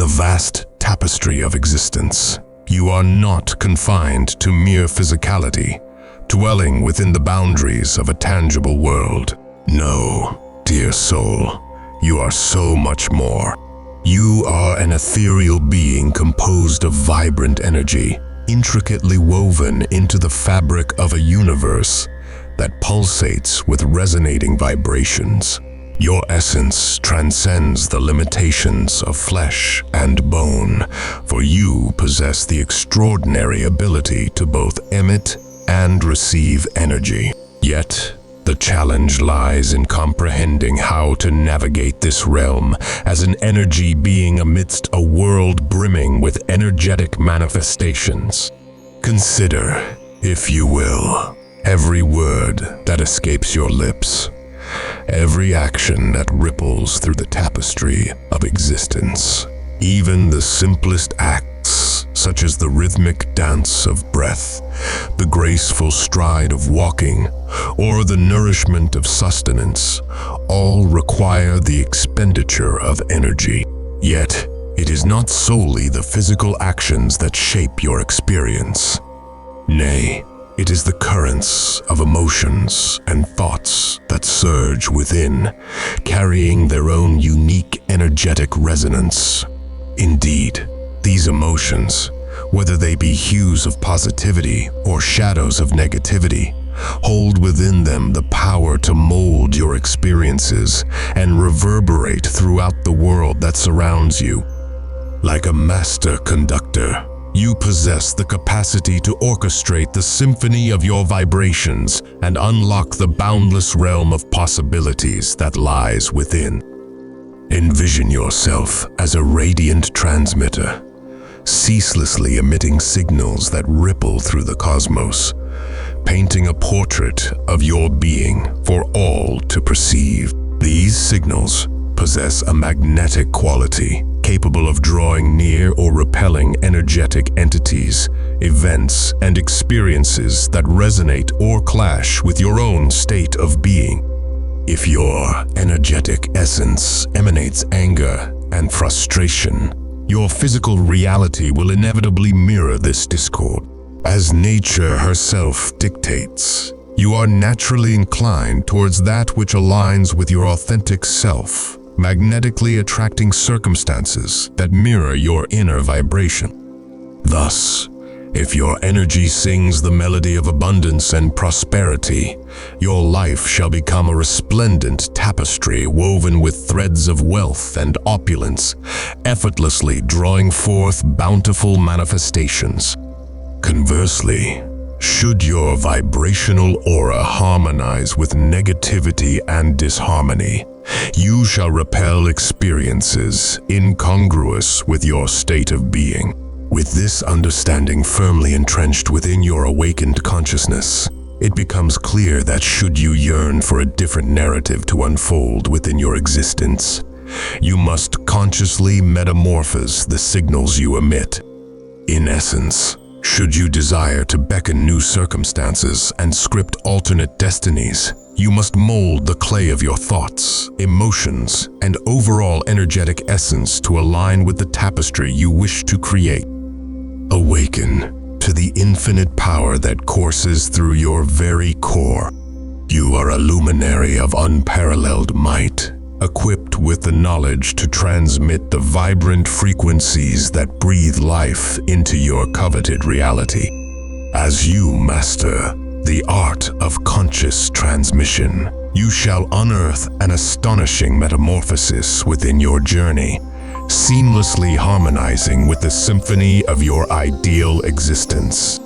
vast tapestry of existence. You are not confined to mere physicality, dwelling within the boundaries of a tangible world. No, dear soul, you are so much more. You are an ethereal being composed of vibrant energy, intricately woven into the fabric of a universe that pulsates with resonating vibrations. Your essence transcends the limitations of flesh and bone, for you possess the extraordinary ability to both emit and receive energy. Yet, the challenge lies in comprehending how to navigate this realm as an energy being amidst a world brimming with energetic manifestations. Consider, if you will, every word that escapes your lips, every action that ripples through the tapestry of existence. Even the simplest acts, such as the rhythmic dance of breath, the graceful stride of walking, or the nourishment of sustenance, all require the expenditure of energy. Yet, it is not solely the physical actions that shape your experience. Nay, it is the currents of emotions and thoughts that surge within, carrying their own unique energetic resonance. Indeed, these emotions, whether they be hues of positivity or shadows of negativity, hold within them the power to mold your experiences and reverberate throughout the world that surrounds you. Like a master conductor, you possess the capacity to orchestrate the symphony of your vibrations and unlock the boundless realm of possibilities that lies within. Envision yourself as a radiant transmitter, ceaselessly emitting signals that ripple through the cosmos, painting a portrait of your being for all to perceive. These signals possess a magnetic quality, capable of drawing near or repelling energetic entities, events, and experiences that resonate or clash with your own state of being. If your energetic essence emanates anger and frustration, your physical reality will inevitably mirror this discord. As nature herself dictates, you are naturally inclined towards that which aligns with your authentic self, magnetically attracting circumstances that mirror your inner vibration. Thus, if your energy sings the melody of abundance and prosperity, your life shall become a resplendent tapestry woven with threads of wealth and opulence, effortlessly drawing forth bountiful manifestations. Conversely, should your vibrational aura harmonize with negativity and disharmony, you shall repel experiences incongruous with your state of being. With this understanding firmly entrenched within your awakened consciousness, it becomes clear that should you yearn for a different narrative to unfold within your existence, you must consciously metamorphose the signals you emit. In essence, should you desire to beckon new circumstances and script alternate destinies, you must mold the clay of your thoughts, emotions, and overall energetic essence to align with the tapestry you wish to create. Awaken to the infinite power that courses through your very core. You are a luminary of unparalleled might, equipped with the knowledge to transmit the vibrant frequencies that breathe life into your coveted reality. As you master the art of conscious transmission, you shall unearth an astonishing metamorphosis within your journey, seamlessly harmonizing with the symphony of your ideal existence.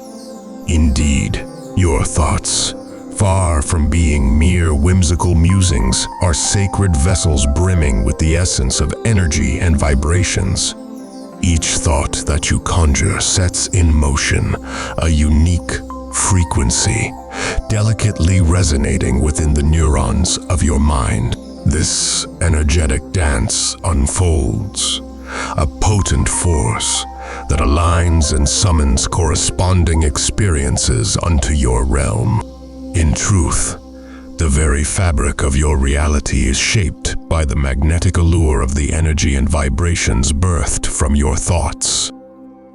Indeed, your thoughts, far from being mere whimsical musings, are sacred vessels brimming with the essence of energy and vibrations. Each thought that you conjure sets in motion a unique frequency, delicately resonating within the neurons of your mind. This energetic dance unfolds, a potent force that aligns and summons corresponding experiences unto your realm. In truth, The very fabric of your reality is shaped by the magnetic allure of the energy and vibrations birthed from your thoughts.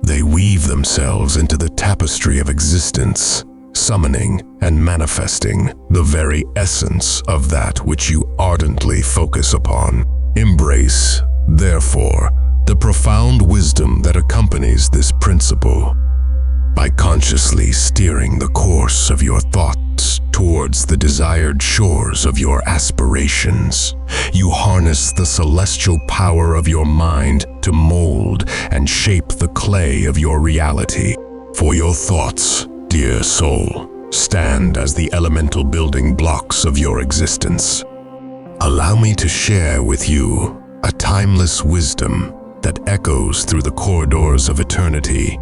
They weave themselves into the tapestry of existence, summoning and manifesting the very essence of that which you ardently focus upon. Embrace, therefore, the profound wisdom that accompanies this principle. By consciously steering the course of your thoughts towards the desired shores of your aspirations, you harness the celestial power of your mind to mold and shape the clay of your reality. For your thoughts, dear soul, stand as the elemental building blocks of your existence. Allow me to share with you a timeless wisdom that echoes through the corridors of eternity.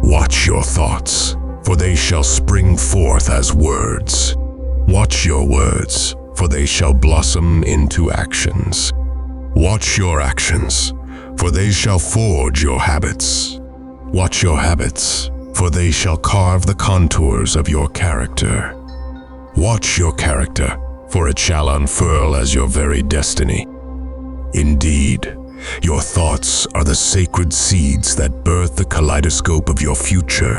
Watch your thoughts, for they shall spring forth as words. Watch your words, for they shall blossom into actions. Watch your actions, for they shall forge your habits. Watch your habits, for they shall carve the contours of your character. Watch your character, for it shall unfurl as your very destiny. Indeed, your thoughts are the sacred seeds that birth the kaleidoscope of your future.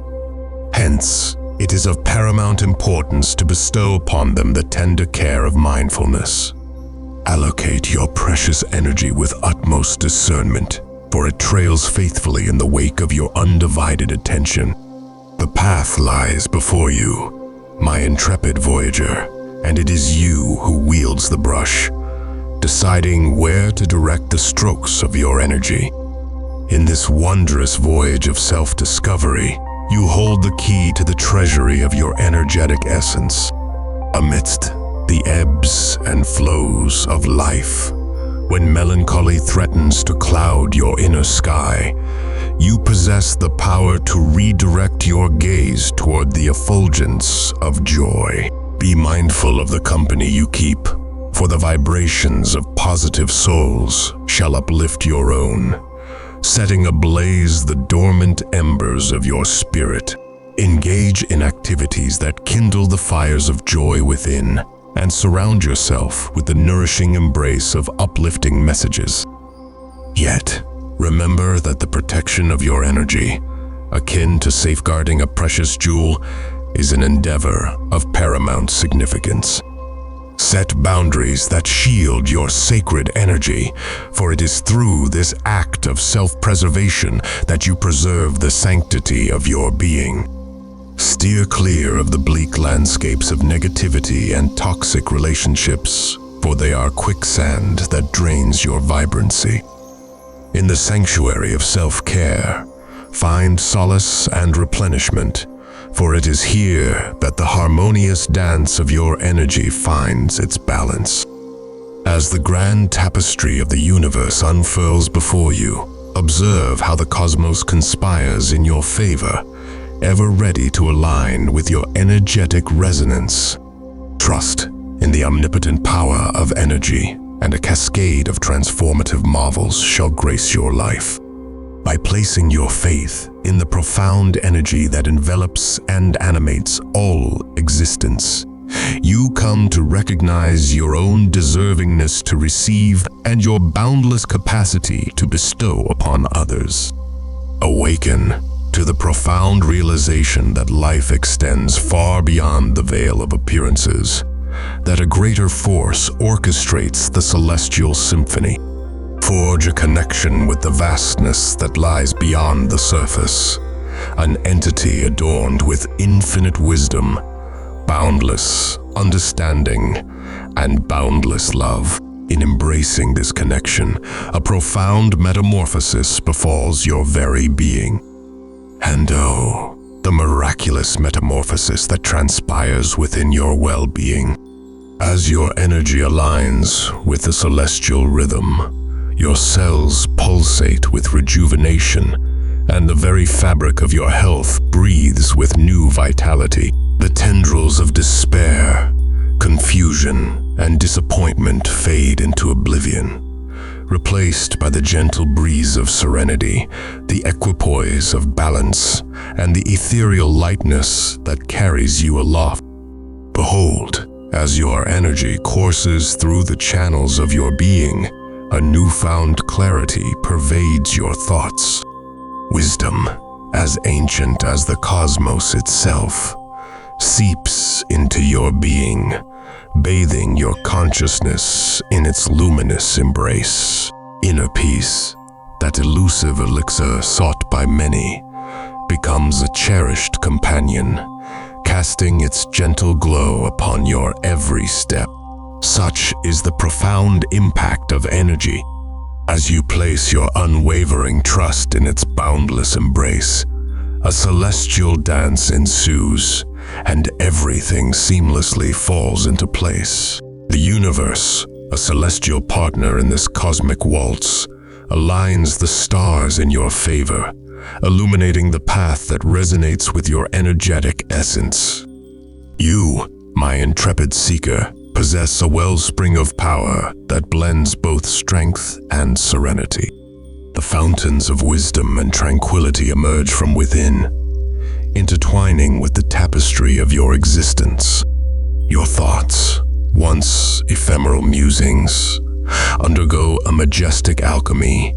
Hence, it is of paramount importance to bestow upon them the tender care of mindfulness. Allocate your precious energy with utmost discernment, for it trails faithfully in the wake of your undivided attention. The path lies before you, my intrepid voyager, and it is you who wields the brush, deciding where to direct the strokes of your energy. In this wondrous voyage of self-discovery, you hold the key to the treasury of your energetic essence. Amidst the ebbs and flows of life, when melancholy threatens to cloud your inner sky, you possess the power to redirect your gaze toward the effulgence of joy. Be mindful of the company you keep, for the vibrations of positive souls shall uplift your own, setting ablaze the dormant embers of your spirit. Engage in activities that kindle the fires of joy within, and surround yourself with the nourishing embrace of uplifting messages. Yet, remember that the protection of your energy, akin to safeguarding a precious jewel, is an endeavor of paramount significance. Set boundaries that shield your sacred energy, for it is through this act of self-preservation that you preserve the sanctity of your being. Steer clear of the bleak landscapes of negativity and toxic relationships, for they are quicksand that drains your vibrancy. In the sanctuary of self-care, find solace and replenishment, for it is here that the harmonious dance of your energy finds its balance. As the grand tapestry of the universe unfurls before you, observe how the cosmos conspires in your favor, ever ready to align with your energetic resonance. Trust in the omnipotent power of energy, and a cascade of transformative marvels shall grace your life. By placing your faith in the profound energy that envelops and animates all existence, you come to recognize your own deservingness to receive and your boundless capacity to bestow upon others. Awaken to the profound realization that life extends far beyond the veil of appearances, that a greater force orchestrates the celestial symphony. Forge a connection with the vastness that lies beyond the surface, an entity adorned with infinite wisdom, boundless understanding, and boundless love. In embracing this connection, a profound metamorphosis befalls your very being. And oh, the miraculous metamorphosis that transpires within your well-being. As your energy aligns with the celestial rhythm, your cells pulsate with rejuvenation, and the very fabric of your health breathes with new vitality. The tendrils of despair, confusion, and disappointment fade into oblivion, replaced by the gentle breeze of serenity, the equipoise of balance, and the ethereal lightness that carries you aloft. Behold, As your energy courses through the channels of your being, a newfound clarity pervades your thoughts. Wisdom, as ancient as the cosmos itself, seeps into your being, bathing your consciousness in its luminous embrace. Inner peace, that elusive elixir sought by many, becomes a cherished companion, casting its gentle glow upon your every step. Such is the profound impact of energy. As you place your unwavering trust in its boundless embrace, a celestial dance ensues, and everything seamlessly falls into place. The universe, a celestial partner in this cosmic waltz, aligns the stars in your favor, illuminating the path that resonates with your energetic essence. You, my intrepid seeker, possess a wellspring of power that blends both strength and serenity. The fountains of wisdom and tranquility emerge from within, intertwining with the tapestry of your existence. Your thoughts, once ephemeral musings, undergo a majestic alchemy,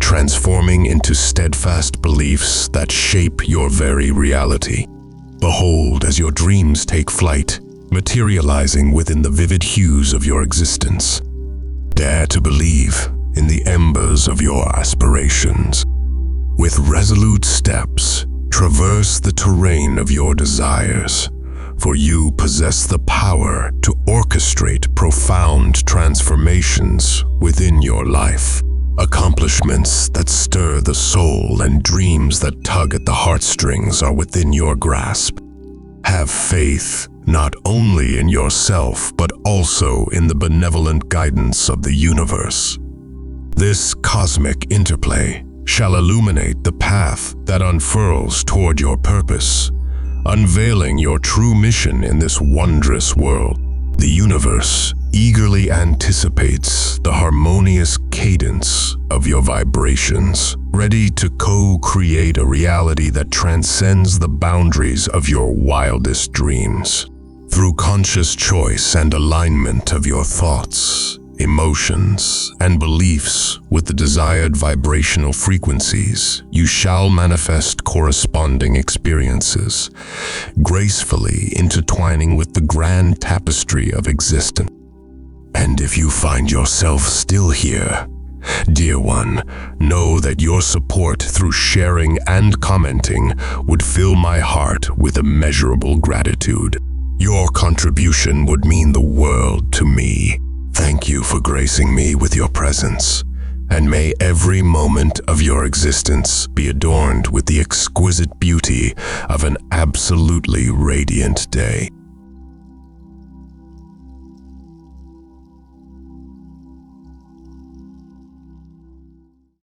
transforming into steadfast beliefs that shape your very reality. Behold as your dreams take flight, materializing within the vivid hues of your existence. Dare to believe in the embers of your aspirations. With resolute steps, traverse the terrain of your desires, for you possess the power to orchestrate profound transformations within your life. Accomplishments that stir the soul and dreams that tug at the heartstrings are within your grasp. Have faith not only in yourself, but also in the benevolent guidance of the universe. This cosmic interplay shall illuminate the path that unfurls toward your purpose, unveiling your true mission in this wondrous world. The universe eagerly anticipates the harmonious cadence of your vibrations, ready to co-create a reality that transcends the boundaries of your wildest dreams. Through conscious choice and alignment of your thoughts, emotions, and beliefs with the desired vibrational frequencies, you shall manifest corresponding experiences, gracefully intertwining with the grand tapestry of existence. And if you find yourself still here, dear one, know that your support through sharing and commenting would fill my heart with immeasurable gratitude. Your contribution would mean the world to me. Thank you for gracing me with your presence, and may every moment of your existence be adorned with the exquisite beauty of an absolutely radiant day.